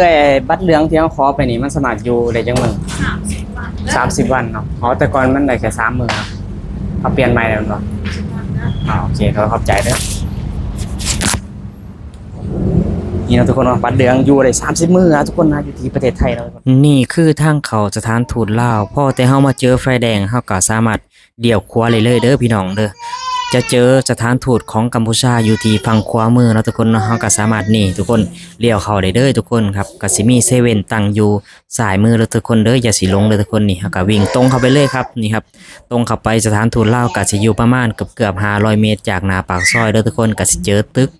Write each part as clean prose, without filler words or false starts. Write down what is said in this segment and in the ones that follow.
คือไอ้บัตรเหลืองที่เขาขอไปนี่มันสมัครอยู่ได้จังมึง30 วัน30 วันเนาะอ๋อแต่ก่อนมันได้แค่3 มื้อเขาเปลี่ยนใหม่แล้วเนาะอ๋อโอเคเขาเข้าใจเด้อนี่นะทุกคนบัตรเหลืองอยู่ได้30 มื้อทุกคนนะอยู่ที่ประเทศไทยแล้วนี่คือทางเขาสถานทูตลาวพอแต่เฮามาเจอไฟแดงเฮาก็สามารถเดี่ยวขวาเลยเด้อพี่น้องเด้อจะเจอสถานทูตของกัมพูชาอยู่ที่ฝั่งขวามือเนาะทุกคนเนาะเฮาก็สามารถนี่ทุกคนเลี้ยวเข้าได้เด้อทุกคนครับก็สิมีเซเว่นตั้งอยู่ซ้ายมือแล้วทุกคนเด้ออย่าสิหลงเด้อทุกคนนี่เฮาก็วิ่งตรงเข้าไปเลยครับนี่ครับตรงเข้าไปสถานทูตลาวก็สิอยู่ประมาณเกือบ500 เมตรจากหน้าปากซอยเด้อทุกคนก็สิเจอตึก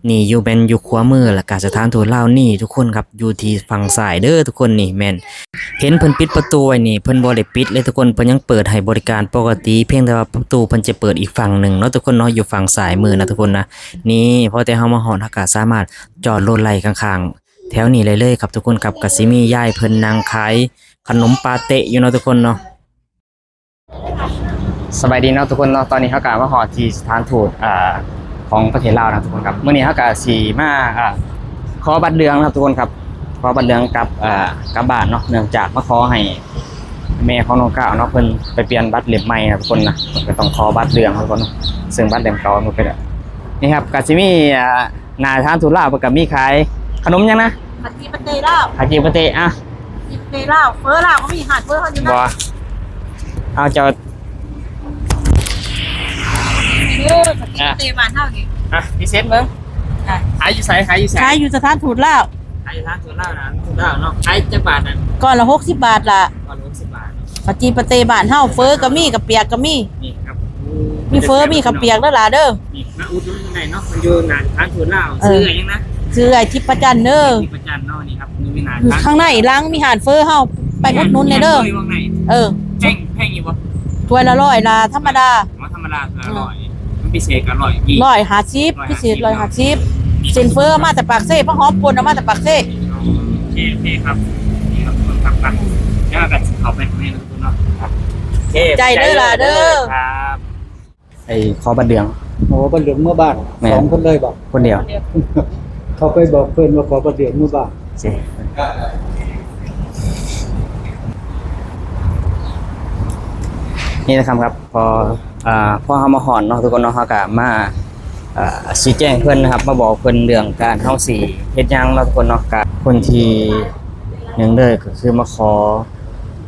นี่อยู่เป็นอยู่ขวามือแล้วก็สถานทูตลาวนี่ทุกคนครับอยู่ที่ฝั่งซ้ายเด้อทุกคนนี่แม่นเห็นเพิ่นปิดประตูไว้นี่เพิ่นบ่ได้ปิดเลยทุกคนเพิ่นยังเปิดให้บริการปกติเพียงแต่ว่าประตูเพิ่นจะเปิดอีกฝั่งหนึ่งเนาะทุกคนเนาะอยู่ฝั่งซ้ายมือนะทุกคนนะนี่พอแต่เฮามาฮอดเฮาก็สามารถจอดรถไล่ข้างๆแถวนี้เลยครับทุกคนครับก็สิมียายเพิ่นนั่งขายขนมปาเตะอยู่เนาะทุกคนเนาะสบายดีเนาะทุกคนเนาะตอนนี้เฮาก็มาฮอดที่สถานทูตของประเทศลาวนะทุกคนครับมื้อนี้เฮาก็สิมาขอบัตรเหลืองนะครับทุกคนครับขอบัตรเหลืองกับบ้านเนาะเนื่องจากมาขอให้แม่ของน้องก้าวเนาะเพิ่นไปเปลี่ยนบัตรเล่มใหม่นะทุกคนนะก็ต้องขอบัตรเหลืองทุกคนซึ่งบัตรเล่มเก่ามันไปแล้วนี่ครับก็สิมีหน้าทางทูตลาวเพิ่นก็มีขายขนมยังนะผัดจีปะเตลาวผัดจีปะเตอ่ะจีปะเตลาวเฟอร์ลาวก็มีหาดเฟอร์เขาอยู่นะบ่เอาเจ้าผัดจีปะเตบ้านเฮานี่พิเศษเบิ่งขายอยู่ไสขายอยู่ไสขายอยู่สถานทูตลาวขายอยู่ทางทูตลาวนะทูตลาวเนาะขายจักบาทนั่นก่อนละ60 บาทล่ะก่อน60 บาทผัดจีปะเตบ้านเฮาเฟอร์ก็มีกับเปียกก็มีนี่ครับมีเฟอร์มีกับเปียกเด้อล่ะเด้อนี่มาอุดหนุนยังไงเนาะมันอยู่หน้าทางทูตลาวซื้ออะไรยังนะซื้อไอ้ทิพย์ประจันเด้อทิพย์ประจันเนาะนี่ครับมีหน้าทางข้างในล้างมีหาดเฟอร์เฮาไปอุดหนุนเลยเด้อแพงอยู่บ่ถ้วยละ100ล่ะธรรมดาธรรมดา100มันพิเศษก็150พิเศษ150เซนเฟอร์มาแต่ปากเซ่พระหอมปนเอามาแต่ปากเซ่โอเคครับนี่ครับครับแล้วก็เข้าไปให้ทุกคนเนาะครับใจเด้อล่ะเด้อครับไอ้ขอบัตรเหลืองโอ้บัตรเหลืองเมื่อบ้าน2 คนเลยบอกคนเดียวเขาไปบอกเพิ่นว่าขอบัตรเหลืองเมื่อบ้านนี่นะครับพอเฮามาหอนเนาะทุกคนเนาะเฮาก็มาชี้แจงเพิ่นนะครับมาบอกเพิ่นเรื่องการเฮาสิเฮ็ดหยังเนาะทุกคนเนาะก็คนที่หนึ่งเลยก็คือมาขอ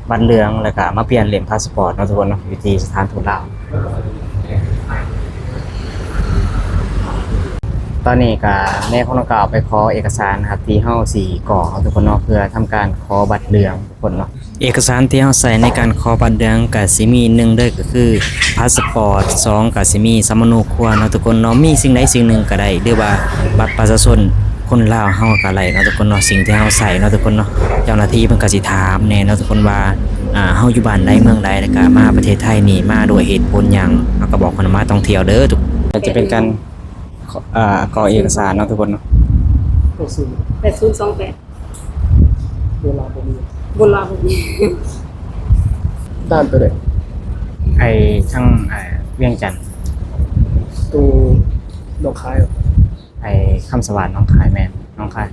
บัตรเหลืองแล้วก็มาเปลี่ยนเล่มพาสปอร์ตเนาะทุกคนเนาะอยู่ที่สถานทูตลาวตอนนี้ก็แม่ของน้องก้าวไปขอเอกสารนะครับที่เฮาสิกรอกทุกคนเนาะเพื่อทำการขอบัตรเหลืองทุกคนเนาะเอกสารที่เฮาใส่ในการขอบัตรเหลืองก็สิมี1เด้อก็คือพาสปอร์ต2ก็สิมีสำเนาครัวเนาะทุกคนเนาะมีสิ่งใดสิ่งหนึ่งก็ได้หรือว่าบัตรประชาชนคนลาวเฮาก็ได้เนาะทุกคนเนาะสิ่งที่เฮาใส่เนาะทุกคนเนาะเจ้าหน้าที่เพิ่นก็สิถามแน่เนาะทุกคนว่าเฮาอยู่บ้านใดเมืองใดแล้วก็มาประเทศไทยนี่มาด้วยเหตุผลหยังเฮาก็บอกเพิ่นมาท่องเที่ยวเด้อทุกจะเป็นการกรอกเอกสารเนาะทุกคนเนาะ8028เวลาบ่มีบนลาวบ่มีด้านตัวใดไอ้ทั้งเวียงจันทน์ตัวดอกคายไอ้คำสวัสดิ์น้องคายแม่นน้องคาย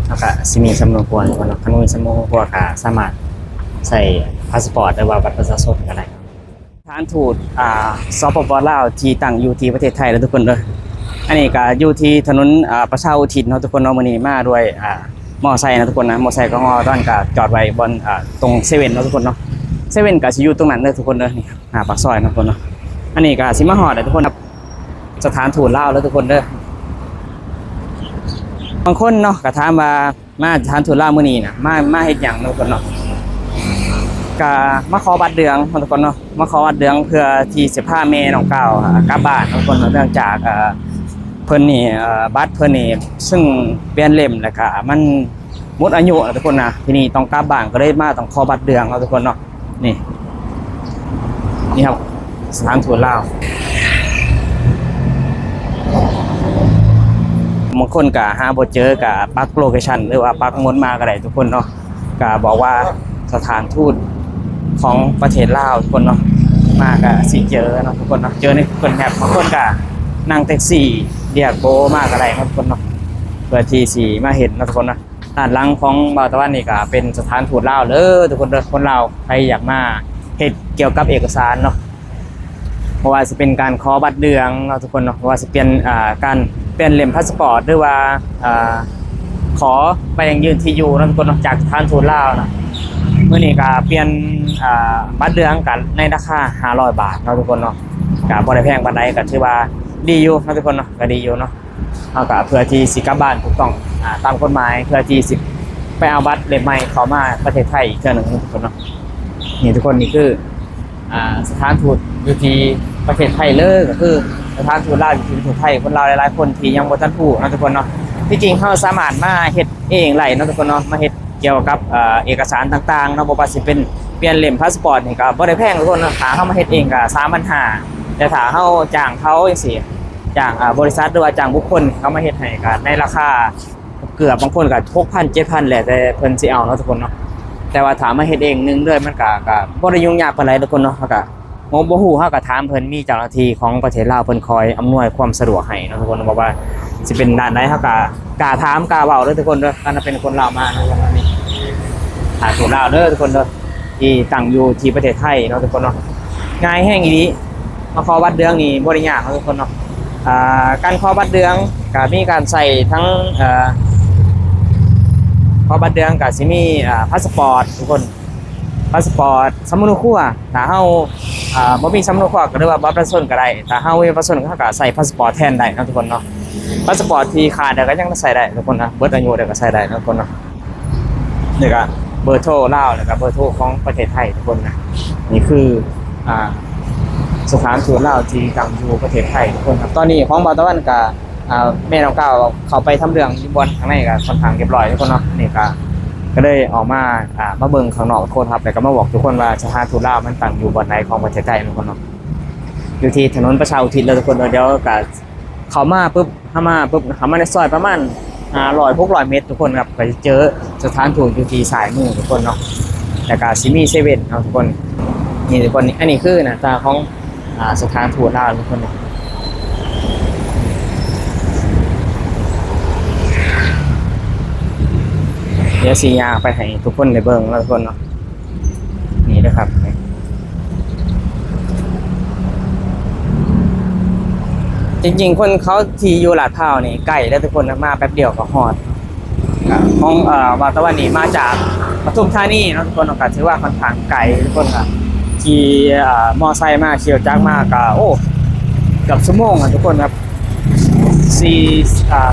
แล้วก็สิมีสำเนาครัวเนาะคันมีสำเนาครัวก็สามารถใส่พาสปอร์ตหรือว่าบัตรประชาชนก็ได้สถานทูตสปป.ลาวที่ตั้งอยู่ที่ประเทศไทยแล้วทุกคนเด้ออันนี้ก็อยู่ที่ถนนประชาอุทิศเนาะทุกคนเนาะมื้อนี้มาด้วยมอไซค์นะทุกคนนะมอไซค์ก็ตอนก็จอดไว้บนตรงเซเว่นเนาะทุกคนเนาะเซเว่นก็สิอยู่ตรงนั้นเด้อทุกคนเด้อนี่หน้าปากซอยนะทุกคนเนาะอันนี้ก็สิมาฮอดทุกคนครับสถานทูตลาวแล้วทุกคนเด้อบางคนเนาะก็ถามว่ามาสถานทูตลาวมื้อนี้นะมาเฮ็ดหยังทุกคนเนาะก็มาขอบัตรเหลืองทุกคนเนาะมาขอบัตรเหลืองเพื่อที่สิพาแม่น้องก้าวกลับบ้านทุกคนเนื่องจากเพิ่นนี่บัตรเพิ่นนี่ซึ่งเปลี่ยนเล่มแล้วก็มันหมดอายุทุกคนนะทีนี้ต้องกลับบ้านก็เลยมาต้องขอบัตรเหลืองทุกคนเนาะนี่ครับสถานทูตลาวบางคนก็หาบ่เจอก็ปักโลเคชั่นหรือว่าปักหมุดมาก็ได้ทุกคนเนาะก็บอกว่าสถานทูตของประเทศลาวทุกคนเนาะมาก็สิเจอเนาะทุกคนเนาะเจอในคนแฮปบางคนก็นั่งแท็กซี่เรียกโบมากอะไรครับทุกคนเนาะ พื่อที่สิมาเห็นนะทุกคนนะด้านหลังของบ่าวตะวันนี่ก็เป็นสถานทูตลาวทุกคนเด้อคนลาวใครอยากมาเฮ็ดเกี่ยวกับเอกสารเนาะเพราะว่าจะเป็นการขอบัตรเดืองเนาะทุกคนเนาะว่าจะเป็นการเปลี่ยนเล่มพาสปอร์ตหรือว่าขอไปยังยืนที่อยู่เนาะทุกคนเนาะจากสถานทูตลาวนะมื้อนี้ก็เปลี่ยนบัตรเดืองกันในราคา500 บาทเนาะทุกคนเนาะก็บ่ได้แพงปานใดก็ถือว่าดีอยู่เนาะทุกคนเนาะก็ดีอยู่เนาะเอาก็เพื่อที่สิกลับบ้านถูกต้องตามกฎหมายเพื่อที่สิไปเอาบัตรเล่มใหม่เข้ามาประเทศไทยอีกเทื่อหนึงทุกคนเนาะนี่ทุกคนนี่คือสถานทูตอยู่ที่ประเทศไทยเลยก็คือสถานทูตลาวอยู่ที่ประเทศไทยคนลาวหลายๆคนที่ยังบ่ทันรู้เนาะทุกคนเนาะที่จริงเฮาสามารถมาเฮ็ดเองได้เนาะทุกคนเนาะมาเฮ็ดเกี่ยวกับเอกสารต่างๆเนาะบ่ว่าสิเป็นเปลี่ยนเล่มพาสปอร์ตนี่ก็บ่ได้แพงทุกคนเนาะถ้าเฮามาเฮ็ดเองก็ 3,500 แต่ถ้าเฮาจ้างเขาจังซี่จ้างบริษัทหรือว่าจ้างบุคคลเขามาเฮ็ดให้ก็ในราคาเกือบบางคนก็ 6,000 7,000 แหละแต่เพิ่นสิเอาเนาะทุกคนเนาะแต่ว่าถามมาเฮ็ดเองนึงเลยมันก็บ่ได้ยุ่งยากปานใดทุกคนเนาะเฮาก็บ่ฮู้เฮาก็ถามเพิ่นมีเจ้าหน้าที่ของประเทศลาวเพิ่นคอยอำนวยความสะดวกให้เนาะทุกคนบอกว่าสิเป็นด้านใดเฮาก็กล้าถามกล้าเว้าเด้อทุกคนเด้อการเป็นคนลาวมาเนาะวันนี้ถ้าถูกลาวเด้อทุกคนเด้อที่ตั้งอยู่ที่ประเทศไทยเนาะทุกคนเนาะง่ายแฮงอีหลีมาขอบัตรเดืองนี่บ่ได้ยากเนาะทุกคนเนาะการขอบัตรเดืองก็มีการใส่ทั้งขอบัตรเดืองก็สิมีพาสปอร์ตทุกคนพาสปอร์ตสมุดครัวถ้าเฮาบ่มีสมุดครัวก็เรียกว่าบัตรประชาชนก็ได้ถ้าเฮามีบัตรประชาชนก็ใส่พาสปอร์ตแทนได้นะทุกคนเนาะพาสปอร์ตที่ขาดก็ยังใส่ได้ทุกคนนะเบิดอายุก็ใส่ได้นะทุกคนเนาะนี่ก็เบอร์โทรลาวแล้วก็เบอร์โทรของประเทศไทยทุกคนนะนี่คือสถานทูตลาวที่ตั้งอยู่ประเทศไทยทุกคนครับตอนนี้ของบ่าวตะวันกับแม่น้องก้าวเขาไปทำเรื่องอยู่บนข้างในก็ค่อนข้างเรียบร้อยทุกคนเนาะนี่ก็เลยออกมามาเบิ่งข้างนอกทุกคนครับแล้วก็มาบอกทุกคนว่าสถานทูตลาวมันตั้งอยู่บนไหนของประเทศไทยทุกคนเนาะอยู่ที่ถนนประชาอุทิศเลยทุกคนเดี๋ยวก็เข้ามาปุ๊บเข้ามาในซอยประมาณ600 เมตรทุกคนครับก็จะเจอสถานทูตอยู่ที่สายมือทุกคนเนาะแล้วก็ซิมีเซเว่นเนาะทุกคนนี่ทุกคนอันนี้คือหน้าตาของสถานทูตลาวทุกคนเนี่ยเดี๋ยวสียางไปให้ทุกคนได้เบิ่งแล้วทุกคนเนาะนี่นะครับจริงๆคนเขาที่อยู่ลาดพร้าวนี่ใกล้แล้วทุกคนมาแป๊บเดียวก็ฮอดของบ่าวตะวันนี่มาจากปทุมธานีเนาะทุกคนก็ถือว่าค่อนข้างไกลทุกคนครับขี่มอไซค์มาเขี่ยวจักรมาก็โอ้เกือบชั่วโมงทุกคนครับ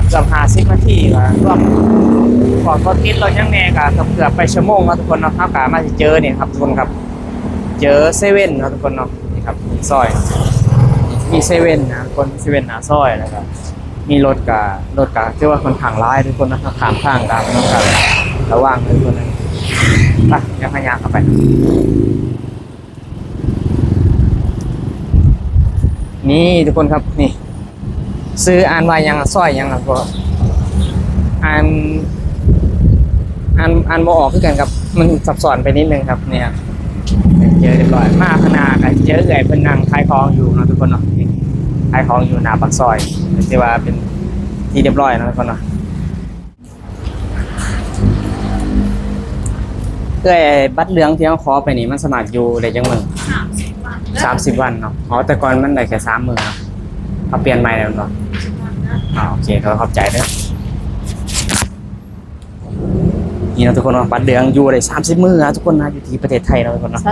เกือบ50 นาทีก็รวมก่อนติดรถยังแน่ก็เกือบไปชั่วโมงทุกคนเนาะครับก็มาสิเจอนี่ครับทุกคนครับเจอเซเว่นเนาะทุกคนเนาะนี่ครับซอยมีเซเว่นนะคนเซเว่นหน้าซอยนะครับมีรถก็ถือว่าค่อนข้างหลายทุกคนนะครับข้ามทางกันนะครับระวังทุกคนนะไปเดี๋ยวพยายามเข้าไปนี่ทุกคนครับนี่ซื้ออ่านว่ายังซอยยังครับอ่านบ่ออกคือกันครับมันซับซ้อนไปนิดนึงครับเนี่ยเจอเรียบร้อยมาข้างหน้าก็เจอเพิ่นนั่งขายของอยู่เนาะทุกคนเนาะขายของอยู่หน้าปากซอยถือว่าเป็นที่เรียบร้อยเนาะทุกคนเนาะบัตรเหลืองที่เฮาขอไปนี่มันสามารถอยู่ได้จังมื้อ30 วันเนาะอ๋อแต่ก่อนมันได้แค่3 มื้อเนาะเขาเปลี่ยนใหม่แล้วเนาะโอเคเขาเข้าใจเด้อนี่นะทุกคนเนาะบัตรเหลืองอยู่ได้30 มื้อทุกคนนะอยู่ที่ประเทศไทยเนาะทุกคนเนาะ